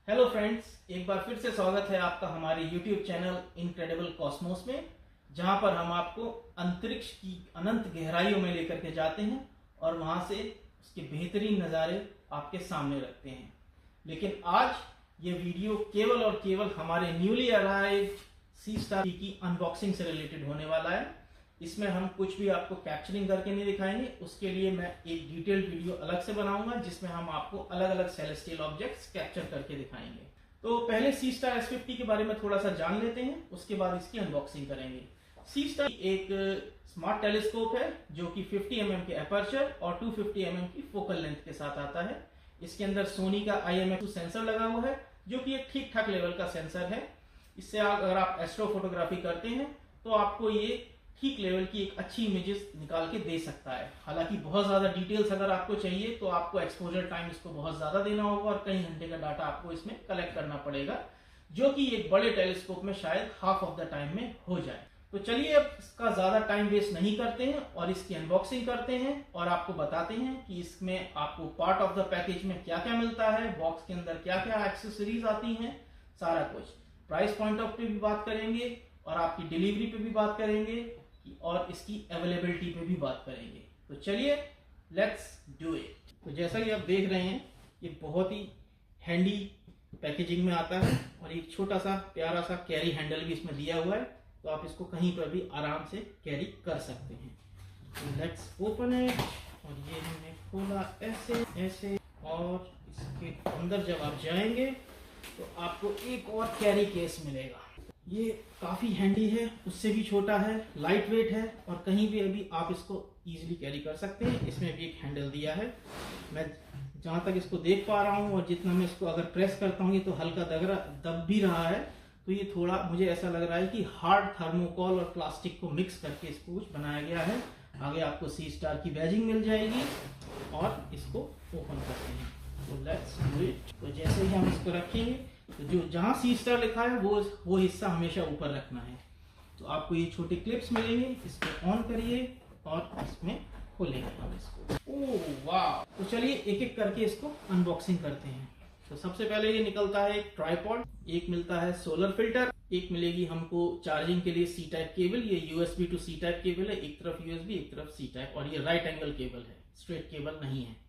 Hello friends, एक बार फिर से स्वागत है आपका हमारे YouTube चैनल इनक्रेडिबल कॉस्मोस में, जहां पर हम आपको अंतरिक्ष की अनंत गहराइयों में लेकर के जाते हैं और वहां से उसके बेहतरीन नज़ारे आपके सामने रखते हैं। लेकिन आज ये वीडियो केवल और केवल हमारे न्यूली अराइव्ड सी स्टार की अनबॉक्सिंग से रिलेटेड होने वाला है। इसमें हम कुछ भी आपको कैप्चरिंग करके नहीं दिखाएंगे, उसके लिए मैं एक डिटेल्ड वीडियो अलग से बनाऊंगा जिसमें हम आपको अलग अलग सेलेस्टियल ऑब्जेक्ट्स कैप्चर करके दिखाएंगे। तो पहले सी स्टार S50 के बारे में थोड़ा सा जान लेते हैं, उसके बाद इसकी अनबॉक्सिंग करेंगे। सी स्टार एक स्मार्ट टेलीस्कोप है जो कि 50 mm के अपर्चर और 250 mm की फोकल लेंथ के साथ आता है। इसके अंदर सोनी का IMX2 सेंसर लगा हुआ है जो कि एक ठीक ठाक लेवल का सेंसर है। इससे अगर आप एस्ट्रो फोटोग्राफी करते हैं तो आपको ये ठीक लेवल की एक अच्छी इमेजेस निकाल के दे सकता है। हालांकि बहुत ज़्यादा डिटेल्स अगर आपको चाहिए तो आपको एक्सपोजर टाइम इसको बहुत ज़्यादा देना होगा और कई घंटे का डाटा आपको इसमें कलेक्ट करना पड़ेगा, जो कि एक बड़े टेलीस्कोप में शायद हाफ ऑफ द टाइम में हो जाए। तो चलिए अब इसका ज़्यादा टाइम वेस्ट नहीं करते हैं और इसकी अनबॉक्सिंग करते हैं और आपको बताते हैं कि इसमें आपको पार्ट ऑफ द पैकेज में क्या क्या मिलता है, बॉक्स के अंदर क्या क्या एक्सेसरीज आती हैं, सारा कुछ। प्राइस पॉइंट ऑफ व्यू भी बात करेंगे और आपकी डिलीवरी पे भी बात करेंगे और इसकी अवेलेबिलिटी पे भी बात करेंगे। तो चलिए लेट्स डू इट। तो जैसा कि आप देख रहे हैं, ये बहुत ही हैंडी पैकेजिंग में आता है और एक छोटा सा प्यारा सा कैरी हैंडल भी इसमें दिया हुआ है, तो आप इसको कहीं पर भी आराम से कैरी कर सकते हैं। तो लेट्स ओपन इट। और ये हमने खोला ऐसे और इसके अंदर जब आप जाएंगे तो आपको एक और कैरी केस मिलेगा। ये काफ़ी हैंडी है, उससे भी छोटा है, लाइट वेट है और कहीं भी अभी आप इसको इजीली कैरी कर सकते हैं। इसमें भी एक हैंडल दिया है। मैं जहाँ तक इसको देख पा रहा हूँ और जितना मैं इसको अगर प्रेस करता हूँ ये तो हल्का दब भी रहा है। तो ये थोड़ा मुझे ऐसा लग रहा है कि हार्ड थर्मोकोल और प्लास्टिक को मिक्स करके इसको कुछ बनाया गया है। आगे आपको सी स्टार की बैजिंग मिल जाएगी और इसको ओपन करते हैं। तो लेट्स डू इट। तो जैसे ही हम इसको रखेंगे तो जो जहाँ सी स्टार लिखा है वो हिस्सा हमेशा ऊपर रखना है। तो आपको ये छोटे क्लिप्स मिलेंगे, इसको ऑन करिए और इसमें खोलेंगे हम इसको। ओह वाह! तो चलिए एक एक करके इसको अनबॉक्सिंग करते हैं। तो सबसे पहले ये निकलता है एक ट्राइपॉड, एक मिलता है सोलर फिल्टर, एक मिलेगी हमको चार्जिंग के लिए C टाइप केबल। ये USB to C type cable है, एक तरफ USB एक तरफ C टाइप, और ये राइट एंगल केबल है, स्ट्रेट केबल नहीं है।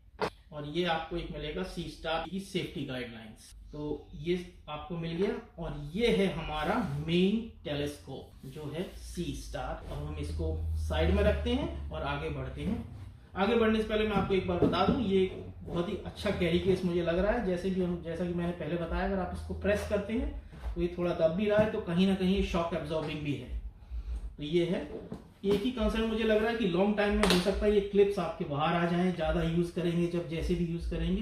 और ये आपको एक मिलेगा सी स्टार की सेफ्टी गाइडलाइंस, तो ये आपको मिल गया। और ये है हमारा मेन टेलीस्कोप जो है सी स्टार। अब हम इसको साइड में रखते हैं और आगे बढ़ते हैं। आगे बढ़ने से पहले मैं आपको एक बार बता दूं, ये बहुत ही अच्छा कैरी केस मुझे लग रहा है। जैसा कि मैंने पहले बताया, अगर आप इसको प्रेस करते हैं तो ये थोड़ा दब भी रहा है, तो कहीं ना कहीं शॉक एब्जॉर्बिंग भी है। तो ये है। एक ही कंसर्न मुझे लग रहा है कि लॉन्ग टाइम में हो सकता है ये क्लिप्स आपके बाहर आ जाएं, ज़्यादा यूज़ करेंगे जब जैसे भी यूज़ करेंगे,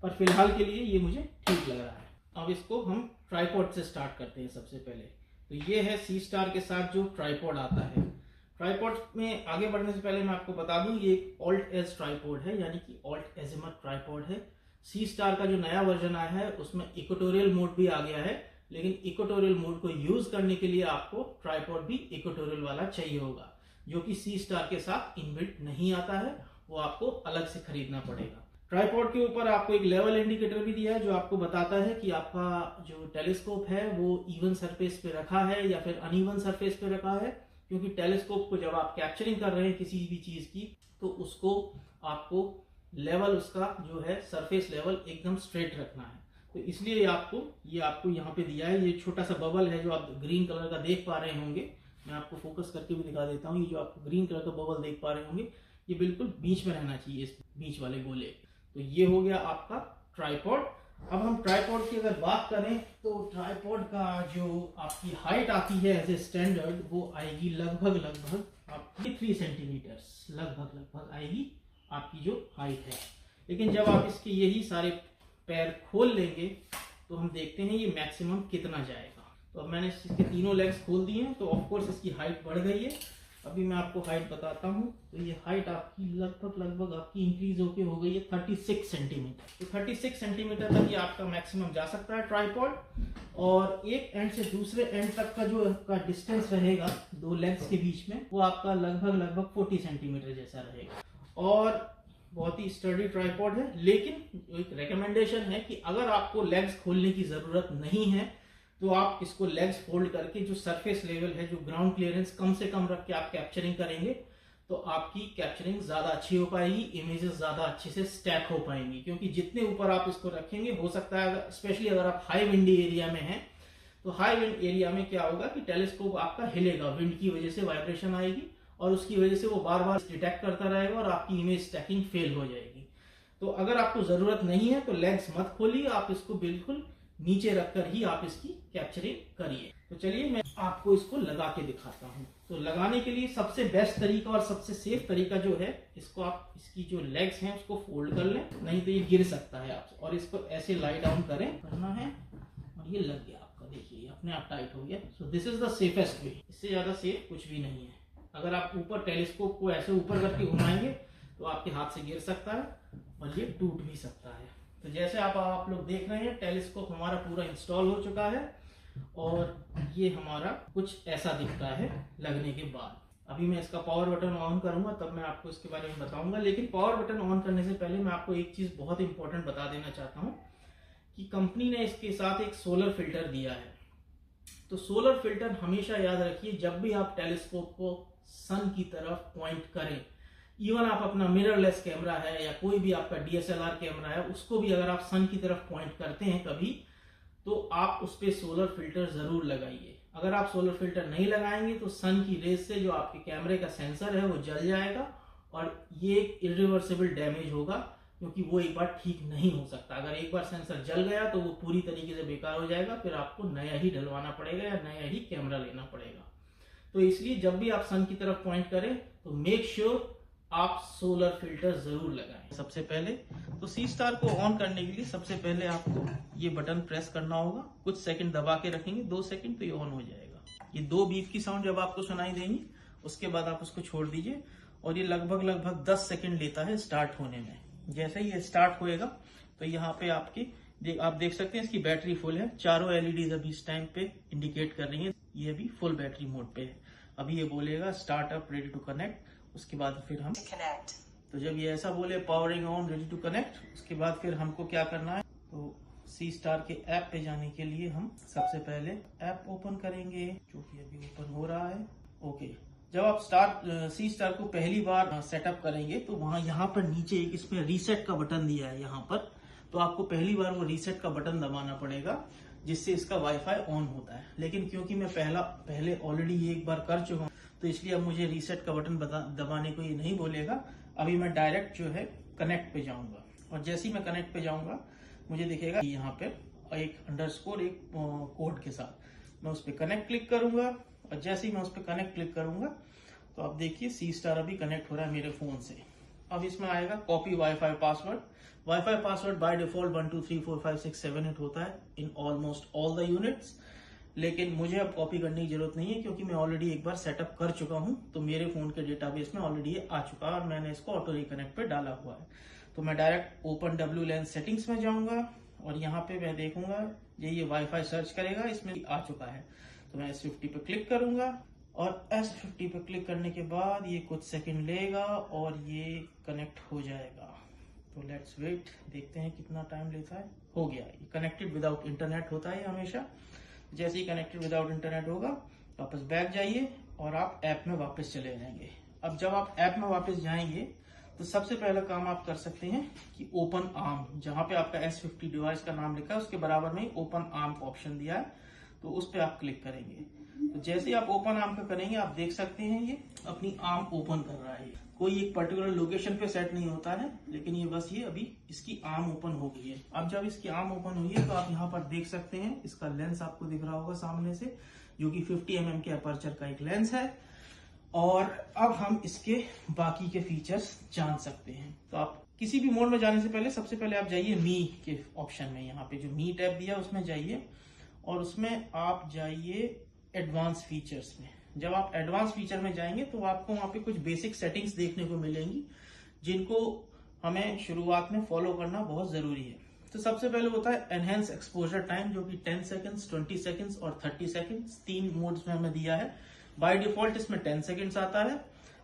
पर फिलहाल के लिए ये मुझे ठीक लग रहा है। अब इसको हम ट्राइपॉड से स्टार्ट करते हैं सबसे पहले। तो ये है सी स्टार के साथ जो ट्राइपॉड आता है। ट्राइपॉड में आगे बढ़ने से पहले मैं आपको बता दूं, ये एक ऑल्ट एज ट्राइपॉड है, यानी कि ऑल्ट एजिमथ ट्राइपॉड है। सी स्टार का जो नया वर्जन आया है उसमें इक्वेटोरियल मोड भी आ गया है, लेकिन इक्वेटोरियल मोड को यूज करने के लिए आपको ट्राइपॉड भी इक्वेटोरियल वाला चाहिए होगा, जो कि सी स्टार के साथ इनबिल्ट नहीं आता है, वो आपको अलग से खरीदना पड़ेगा। ट्राइपॉड के ऊपर आपको एक लेवल इंडिकेटर भी दिया है जो आपको बताता है कि आपका जो टेलीस्कोप है वो इवन सरफेस पे रखा है या फिर अनइवन सरफेस पे रखा है, क्योंकि टेलीस्कोप को जब आप कैप्चरिंग कर रहे हैं किसी भी चीज की, तो उसको आपको लेवल, उसका जो है सरफेस लेवल एकदम स्ट्रेट रखना है। तो इसलिए आपको यहाँ पे दिया है। ये छोटा सा बबल है जो आप ग्रीन कलर का देख पा रहे होंगे, मैं आपको फोकस करके भी दिखा देता हूँ। ये जो आप ग्रीन कलर का बबल देख पा रहे होंगे, ये बिल्कुल बीच में रहना चाहिए, इस बीच वाले गोले। तो ये हो गया आपका ट्राइपॉड। अब हम ट्राइपॉड की अगर बात करें तो ट्राइपॉड का जो आपकी हाइट आती है एज ए स्टैंडर्ड, वो आएगी लगभग आपकी 3 सेंटीमीटर लगभग आएगी आपकी जो हाइट है। लेकिन जब आप इसके यही सारे पैर खोल लेंगे तो हम देखते हैं ये मैक्सिमम कितना जाएगा। तो अब मैंने इसके तीनों लेग्स खोल दिए हैं, तो ऑफकोर्स इसकी हाइट बढ़ गई है। अभी मैं आपको हाइट बताता हूँ। तो ये हाइट आपकी लगभग आपकी इंक्रीज होके हो गई है 36 सेंटीमीटर। तो 36 सेंटीमीटर तक ये आपका मैक्सिमम जा सकता है ट्राइपॉड। और एक एंड से दूसरे एंड तक का जो आपका डिस्टेंस रहेगा दो लेग्स के बीच में, वो आपका लगभग 40 सेंटीमीटर जैसा रहेगा। और बहुत ही स्टडी ट्राइपॉड है। लेकिन एक रिकमेंडेशन है कि अगर आपको लेग्स खोलने की जरूरत नहीं है तो आप इसको लेग्स फोल्ड करके जो सरफेस लेवल है, जो ग्राउंड क्लियरेंस कम से कम रख के आप कैप्चरिंग करेंगे तो आपकी कैप्चरिंग ज्यादा अच्छी हो पाएगी, इमेजेस ज्यादा अच्छे से स्टैक हो पाएंगी। क्योंकि जितने ऊपर आप इसको रखेंगे, हो सकता है स्पेशली अगर आप हाई विंडी एरिया में हैं तो हाई विंड एरिया में क्या होगा कि टेलीस्कोप आपका हिलेगा, विंड की वजह से वाइब्रेशन आएगी और उसकी वजह से वो बार बार डिटेक्ट करता रहेगा और आपकी इमेज स्टैकिंग फेल हो जाएगी। तो अगर आपको जरूरत नहीं है तो लेग्स मत खोलिए, आप इसको बिल्कुल नीचे रखकर ही आप इसकी कैप्चरिंग करिए। तो चलिए मैं आपको इसको लगा के दिखाता हूँ। तो लगाने के लिए सबसे बेस्ट तरीका और सबसे सेफ तरीका जो है, इसको आप इसकी जो लेग्स हैं उसको फोल्ड कर लें, नहीं तो ये गिर सकता है आपसे। और इसको ऐसे लाई डाउन करना है और ये लग गया आपका, देखिए अपने आप टाइट हो गया। So this is the safest way, इससे ज्यादा सेफ कुछ भी नहीं है। अगर आप ऊपर टेलीस्कोप को ऐसे ऊपर करके घुमाएंगे तो आपके हाथ से गिर सकता है और ये टूट भी सकता है। तो जैसे आप लोग देख रहे हैं, टेलीस्कोप हमारा पूरा इंस्टॉल हो चुका है और ये हमारा कुछ ऐसा दिखता है लगने के बाद। अभी मैं इसका पावर बटन ऑन करूंगा तब मैं आपको इसके बारे में बताऊंगा। लेकिन पावर बटन ऑन करने से पहले मैं आपको एक चीज बहुत इंपॉर्टेंट बता देना चाहता हूं कि कंपनी ने इसके साथ एक सोलर फिल्टर दिया है। तो सोलर फिल्टर हमेशा याद रखिए, जब भी आप टेलीस्कोप को सन की तरफ पॉइंट करें, इवन आप अपना मिररलेस कैमरा है या कोई भी आपका डीएसएलआर कैमरा है, उसको भी अगर आप सन की तरफ पॉइंट करते हैं कभी, तो आप उस पे सोलर फिल्टर जरूर लगाइए। अगर आप सोलर फिल्टर नहीं लगाएंगे तो सन की रेज से जो आपके कैमरे का सेंसर है वो जल जाएगा और ये एक इरिवर्सिबल डैमेज होगा, क्योंकि वो एक बार ठीक नहीं हो सकता। अगर एक बार सेंसर जल गया तो वो पूरी तरीके से बेकार हो जाएगा, फिर आपको नया ही डलवाना पड़ेगा या नया ही कैमरा लेना पड़ेगा। तो इसलिए जब भी आप सन की तरफ पॉइंट करें तो मेक श्योर आप सोलर फिल्टर जरूर लगाएं। सबसे पहले तो सी स्टार को ऑन करने के लिए सबसे पहले आपको ये बटन प्रेस करना होगा। कुछ सेकंड दबा के रखेंगे, 2 सेकंड, तो ये ऑन हो जाएगा। ये 2 बीप की साउंड जब आपको सुनाई देंगी उसके बाद आप उसको छोड़ दीजिए और ये लगभग 10 सेकंड लेता है स्टार्ट होने में। जैसे ही ये स्टार्ट होएगा तो यहाँ पे आप देख सकते हैं इसकी बैटरी फुल है। चारों एलईडीज अभी इस टाइम पे इंडिकेट कर रही है ये अभी फुल बैटरी मोड पे है। अभी ये बोलेगा start up ready to connect, उसके बाद फिर हम कनेक्ट। तो जब ये ऐसा बोले powering on ready to connect, उसके बाद फिर हमको क्या करना है, तो सी स्टार के ऐप पे जाने के लिए हम सबसे पहले ऐप ओपन करेंगे, जो कि अभी ओपन हो रहा है। ओके, जब आप सी स्टार को पहली बार सेटअप करेंगे तो वहां यहाँ पर नीचे एक इसमें रीसेट का बटन दिया है यहाँ पर, तो आपको पहली बार वो रीसेट का बटन दबाना पड़ेगा जिससे इसका वाईफाई ऑन होता है। लेकिन क्योंकि मैं पहले ऑलरेडी ये एक बार कर चुका हूँ तो इसलिए अब मुझे रीसेट का बटन दबाने को ये नहीं बोलेगा। अभी मैं डायरेक्ट जो है कनेक्ट पे जाऊंगा और जैसे ही मैं कनेक्ट पे जाऊंगा मुझे दिखेगा यहाँ पे एक अंडरस्कोर एक कोड के साथ, मैं उस पर कनेक्ट क्लिक करूंगा और जैसे ही मैं उस पर कनेक्ट क्लिक करूंगा तो आप देखिए सी स्टार अभी कनेक्ट हो रहा है मेरे फोन से। अब इसमें आएगा copy wifi password. Wifi password by default 1 2 3 4 5 6 7 8 होता है in almost all the units, लेकिन मुझे अब कॉपी करने की जरूरत नहीं है क्योंकि मैं ऑलरेडी एक बार सेटअप कर चुका हूं। तो मेरे फोन के डेटाबेस में ऑलरेडी ये आ चुका है और मैंने इसको ऑटो रिकनेक्ट पे डाला हुआ है। तो मैं डायरेक्ट ओपन WLAN सेटिंग्स में जाऊंगा और यहाँ पे मैं देखूंगा ये वाईफाई सर्च करेगा, इसमें आ चुका है। तो मैं S50 पे क्लिक करूंगा और S50 पे क्लिक करने के बाद ये कुछ सेकंड लेगा और ये कनेक्ट हो जाएगा। तो लेट्स वेट, देखते हैं कितना टाइम लेता है। हो गया, ये कनेक्टेड विदाउट इंटरनेट होता है हमेशा। जैसे ही कनेक्टेड विदाउट इंटरनेट होगा वापस बैक जाइए और आप ऐप में वापस चले जाएंगे। अब जब आप ऐप में वापस जाएंगे तो सबसे पहला काम आप कर सकते हैं कि ओपन आर्म, जहां पे आपका S50 डिवाइस का नाम लिखा है उसके बराबर में ही ओपन आर्म का ऑप्शन दिया है, तो उस पर आप क्लिक करेंगे। तो जैसे ही आप ओपन आर्म का करेंगे आप देख सकते हैं ये अपनी आर्म ओपन कर रहा है। कोई एक पर्टिकुलर लोकेशन पे सेट नहीं होता है, लेकिन ये बस ये अभी इसकी आर्म ओपन हो गई है। अब जब इसकी आर्म ओपन हुई है तो आप यहाँ पर देख सकते हैं इसका लेंस आपको दिख रहा होगा सामने से, जो कि 50 mm के अपर्चर का एक लेंस है। और अब हम इसके बाकी के फीचर्स जान सकते हैं। तो आप किसी भी मोड में जाने से पहले सबसे पहले आप जाइए मी के ऑप्शन में, यहाँ पे जो मी टैब दिया उसमें जाइए और उसमें आप जाइए एडवांस फीचर्स में। जब आप एडवांस फीचर में जाएंगे तो आपको वहां पे कुछ बेसिक सेटिंग्स देखने को मिलेंगी जिनको हमें शुरुआत में फॉलो करना बहुत जरूरी है। तो सबसे पहले होता है एनहेंस एक्सपोजर टाइम, जो कि 10 सेकंड्स, 20 सेकंड्स और 30 सेकंड्स 3 मोड्स में हमें दिया है। बाय डिफॉल्ट इसमें 10 सेकंड्स आता है।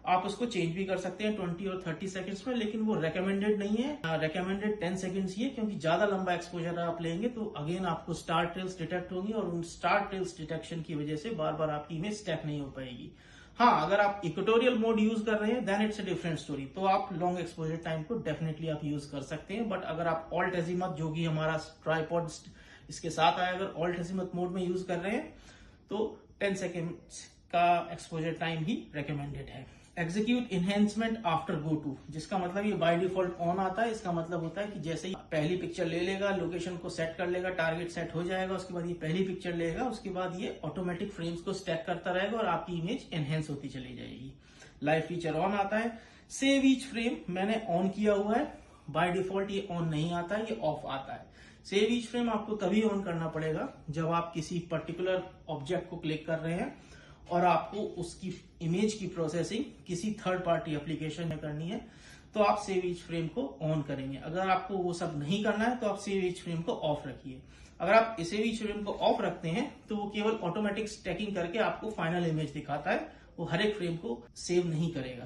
आप उसको चेंज भी कर सकते हैं 20 और 30 सेकंड्स में, लेकिन वो रेकमेंडेड नहीं है। रेकमेंडेड 10 सेकंड्स ही है, क्योंकि ज्यादा लंबा एक्सपोजर आप लेंगे तो अगेन आपको स्टार ट्रेल्स डिटेक्ट होंगी और उन स्टार ट्रेल्स डिटेक्शन की वजह से बार बार आपकी इमेज स्टैक नहीं हो पाएगी। हाँ, अगर आप इक्वेटोरियल मोड यूज कर रहे हैं then it's a different story, तो आप लॉन्ग एक्सपोजर टाइम को डेफिनेटली आप यूज कर सकते हैं। बट अगर आप ऑल्ट अजीमथ, जो कि हमारा ट्राइपॉड इसके साथ आया, अगर ऑल्ट अजीमथ मोड में यूज कर रहे हैं तो 10 सेकेंड्स का एक्सपोजर टाइम ही रेकमेंडेड है। Execute enhancement after go to, जिसका मतलब ये बाय डिफॉल्ट ऑन आता है। इसका मतलब होता है कि जैसे ही पहली पिक्चर ले लेगा, लोकेशन को सेट कर लेगा, टारगेट सेट हो जाएगा, उसके बाद ये पहली पिक्चर लेगा, उसके बाद ये ऑटोमेटिक फ्रेम्स को स्टैक करता रहेगा और आपकी इमेज एनहेंस होती चली जाएगी। लाइव फीचर ऑन आता है। सेव ईच फ्रेम मैंने ऑन किया हुआ है, बाय डिफॉल्ट ये ऑन नहीं आता, ये ऑफ आता है। सेव ईच फ्रेम आपको तभी ऑन करना पड़ेगा जब आप किसी पर्टिकुलर ऑब्जेक्ट को क्लिक कर रहे हैं और आपको उसकी इमेज की प्रोसेसिंग किसी थर्ड पार्टी एप्लीकेशन में करनी है, तो आप सेव ईच फ्रेम को ऑन करेंगे। अगर आपको वो सब नहीं करना है तो आप सेव ईच फ्रेम को ऑफ रखिए। अगर आप सेव ईच फ्रेम को ऑफ रखते हैं तो वो केवल ऑटोमेटिक स्टैकिंग करके आपको फाइनल इमेज दिखाता है, वो हर एक फ्रेम को सेव नहीं करेगा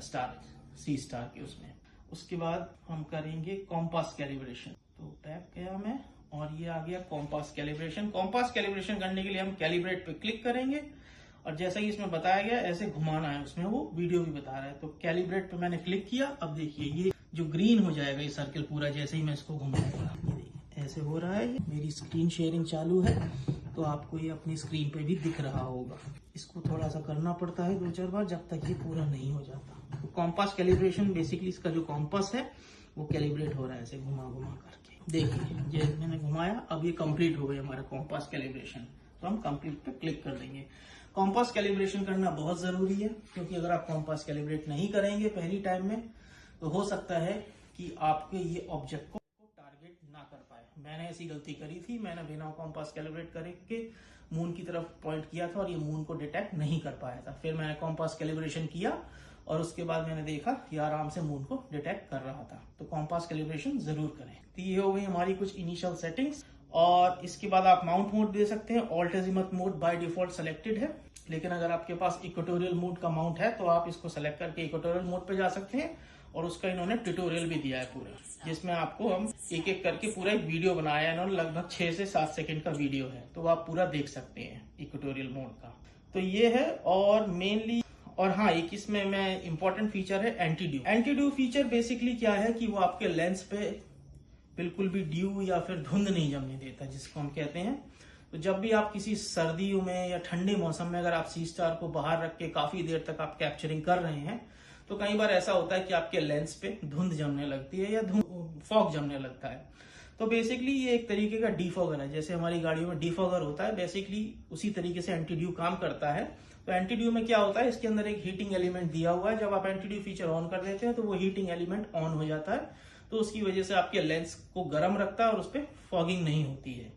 C स्टार के उसमें। उसके बाद हम करेंगे कॉम्पास कैलिब्रेशन। तो टैप किया मैं और ये आ गया कॉम्पास कैलिब्रेशन। कॉम्पास कैलिब्रेशन करने के लिए हम कैलिब्रेट पे क्लिक करेंगे और जैसा कि इसमें बताया गया ऐसे घुमाना है, उसमें वो वीडियो भी बता रहा है। तो कैलिब्रेट पे मैंने क्लिक किया। अब देखिए ये जो ग्रीन हो जाएगा ये सर्कल पूरा, जैसे ही मैं इसको घुमाऊंगा ये देखिए ऐसे हो रहा है। ये मेरी स्क्रीन शेयरिंग चालू है तो आपको ये अपनी स्क्रीन पे भी दिख रहा होगा। इसको थोड़ा सा करना पड़ता है 2-4 बार जब तक ये पूरा नहीं हो जाता। तो कॉम्पास कैलिब्रेशन बेसिकली इसका जो कॉम्पास है वो कैलिब्रेट हो रहा है ऐसे घुमा घुमा करके। देखिए ये मैंने घुमाया, अब ये कंप्लीट हो गई हमारा कॉम्पास कैलिब्रेशन। तो हम कंप्लीट पे क्लिक कर देंगे। कॉम्पास कैलिब्रेशन करना बहुत जरूरी है, क्योंकि अगर आप कॉम्पास कैलिब्रेट नहीं करेंगे पहली टाइम में तो हो सकता है कि आपके ये ऑब्जेक्ट को टारगेट ना कर पाए। मैंने ऐसी गलती करी थी, मैंने बिना कॉम्पास कैलिब्रेट करके मून की तरफ पॉइंट किया था और ये मून को डिटेक्ट नहीं कर पाया था। फिर मैंने कॉम्पास कैलिब्रेशन किया और उसके बाद मैंने देखा कि आराम से मून को डिटेक्ट कर रहा था। तो कॉम्पास कैलिब्रेशन जरूर करें। तो ये हो गई हमारी कुछ इनिशियल सेटिंग्स। और इसके बाद आप माउंट मोड दे सकते हैं। Alt azimuth mode by default selected है, लेकिन अगर आपके पास इक्वेटोरियल मोड का माउंट है तो आप इसको सेलेक्ट करके इक्वेटोरियल मोड पे जा सकते हैं। और उसका इन्होंने ट्यूटोरियल भी दिया है पूरा, जिसमें आपको हम एक एक करके पूरा एक वीडियो बनाया है इन्होंने, लगभग 6 से 7 सेकंड का वीडियो है, तो आप पूरा देख सकते हैं इक्वेटोरियल मोड का। तो ये है। और मेनली और हाँ, एक इसमें मैं इंपॉर्टेंट फीचर है anti due. Anti due feature basically क्या है कि वो आपके लेंस पे बिल्कुल भी ड्यू या फिर धुंध नहीं जमने देता, जिसको हम कहते हैं। तो जब भी आप किसी सर्दियों में या ठंडे मौसम में अगर आप C स्टार को बाहर रख के काफी देर तक आप कैप्चरिंग कर रहे हैं तो कई बार ऐसा होता है कि आपके लेंस पे धुंध जमने लगती है या फॉग जमने लगता है। तो बेसिकली ये एक तरीके का डीफॉगर है, जैसे हमारी गाड़ियों में डीफॉगर होता है, बेसिकली उसी तरीके से एंटी ड्यू काम करता है। तो एंटी ड्यू में क्या होता है, इसके अंदर एक हीटिंग एलिमेंट दिया हुआ है। जब आप एंटी ड्यू फीचर ऑन कर देते हैं तो वो हीटिंग एलिमेंट ऑन हो जाता है, तो उसकी वजह से आपके लेंस को गर्म रखता है और उस पर फॉगिंग नहीं होती है।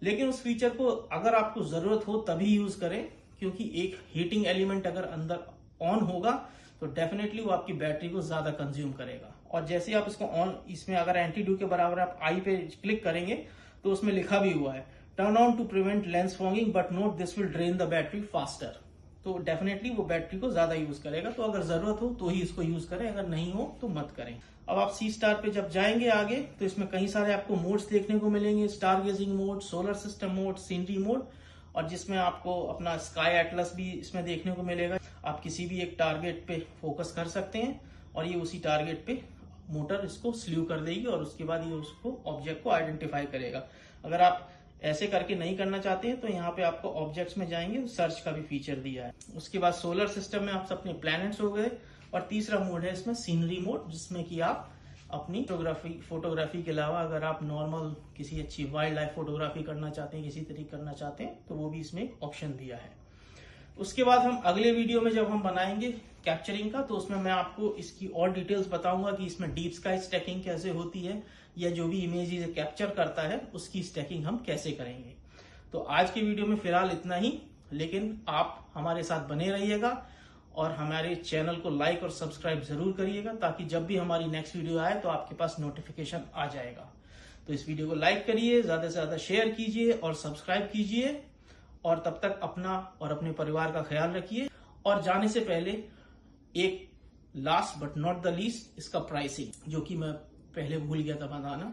लेकिन उस फीचर को अगर आपको जरूरत हो तभी यूज करें, क्योंकि एक हीटिंग एलिमेंट अगर अंदर ऑन होगा तो डेफिनेटली वो आपकी बैटरी को ज्यादा कंज्यूम करेगा। और जैसे आप इसको ऑन, इसमें अगर एंटी ड्यू के बराबर आप आई पे क्लिक करेंगे तो उसमें लिखा भी हुआ है turn on to prevent lens fogging but note this will drain the battery faster. तो डेफिनेटली वो बैटरी को ज्यादा यूज करेगा। तो अगर जरूरत हो तो ही इसको यूज करें, अगर नहीं हो तो मत करें। अब आप C स्टार पे जब जाएंगे आगे तो इसमें कई सारे आपको मोड्स देखने को मिलेंगे, star gazing mode, solar system mode, scenery mode, और जिसमें आपको अपना स्काई एटलस भी इसमें देखने को मिलेगा। आप किसी भी एक टारगेट पे फोकस कर सकते हैं और ये उसी टारगेट पे मोटर इसको स्ल्यू कर देगी और उसके बाद ये उसको ऑब्जेक्ट को आइडेंटिफाई करेगा। अगर आप ऐसे करके नहीं करना चाहते हैं तो यहाँ पे आपको ऑब्जेक्ट्स में जाएंगे, सर्च का भी फीचर दिया है। उसके बाद सोलर सिस्टम में आप अपने प्लैनेट्स हो गए। और तीसरा मोड है इसमें सीनरी मोड, जिसमें कि आप अपनी फोटोग्राफी के अलावा अगर आप नॉर्मल किसी अच्छी वाइल्ड लाइफ फोटोग्राफी करना चाहते हैं, किसी तरीके करना चाहते हैं, तो वो भी इसमें एक ऑप्शन दिया है। उसके बाद हम अगले वीडियो में जब हम बनाएंगे कैप्चरिंग का, तो उसमें मैं आपको इसकी और डिटेल्स बताऊंगा कि इसमें डीप स्काई स्टैकिंग कैसे होती है, या जो भी इमेज कैप्चर करता है उसकी स्टैकिंग हम कैसे करेंगे। तो आज के वीडियो में फिलहाल इतना ही, लेकिन आप हमारे साथ बने रहिएगा और हमारे चैनल को लाइक और सब्सक्राइब जरूर करिएगा, ताकि जब भी हमारी नेक्स्ट वीडियो आए तो आपके पास नोटिफिकेशन आ जाएगा। तो इस वीडियो को लाइक करिए, ज्यादा से ज्यादा शेयर कीजिए और सब्सक्राइब कीजिए। और तब तक अपना और अपने परिवार का ख्याल रखिए। और जाने से पहले एक last but not the least इसका प्राइसिंग, जो कि मैं पहले भूल गया था बताना।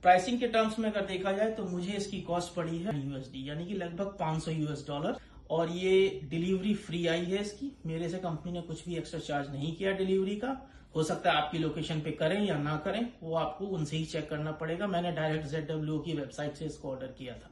प्राइसिंग के टर्म्स में अगर देखा जाए तो मुझे इसकी कॉस्ट पड़ी है USD, यानी कि लगभग $500, और ये डिलीवरी फ्री आई है इसकी। मेरे से कंपनी ने कुछ भी एक्स्ट्रा चार्ज नहीं किया डिलीवरी का। हो सकता है आपकी लोकेशन पे करें या ना करें, वो आपको उनसे ही चेक करना पड़ेगा। मैंने डायरेक्ट ZWO की वेबसाइट से इसको ऑर्डर किया था,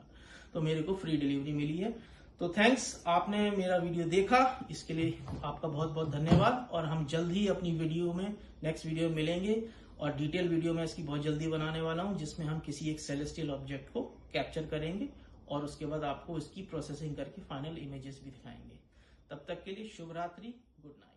तो मेरे को फ्री डिलीवरी मिली है। तो थैंक्स, आपने मेरा वीडियो देखा, इसके लिए आपका बहुत बहुत धन्यवाद। और हम जल्द ही अपनी वीडियो में, नेक्स्ट वीडियो में मिलेंगे, और डिटेल वीडियो में इसकी बहुत जल्दी बनाने वाला हूं, जिसमें हम किसी एक सेलेस्टियल ऑब्जेक्ट को कैप्चर करेंगे और उसके बाद आपको इसकी प्रोसेसिंग करके फाइनल इमेजेस भी दिखाएंगे। तब तक के लिए शुभ रात्रि, गुड नाइट।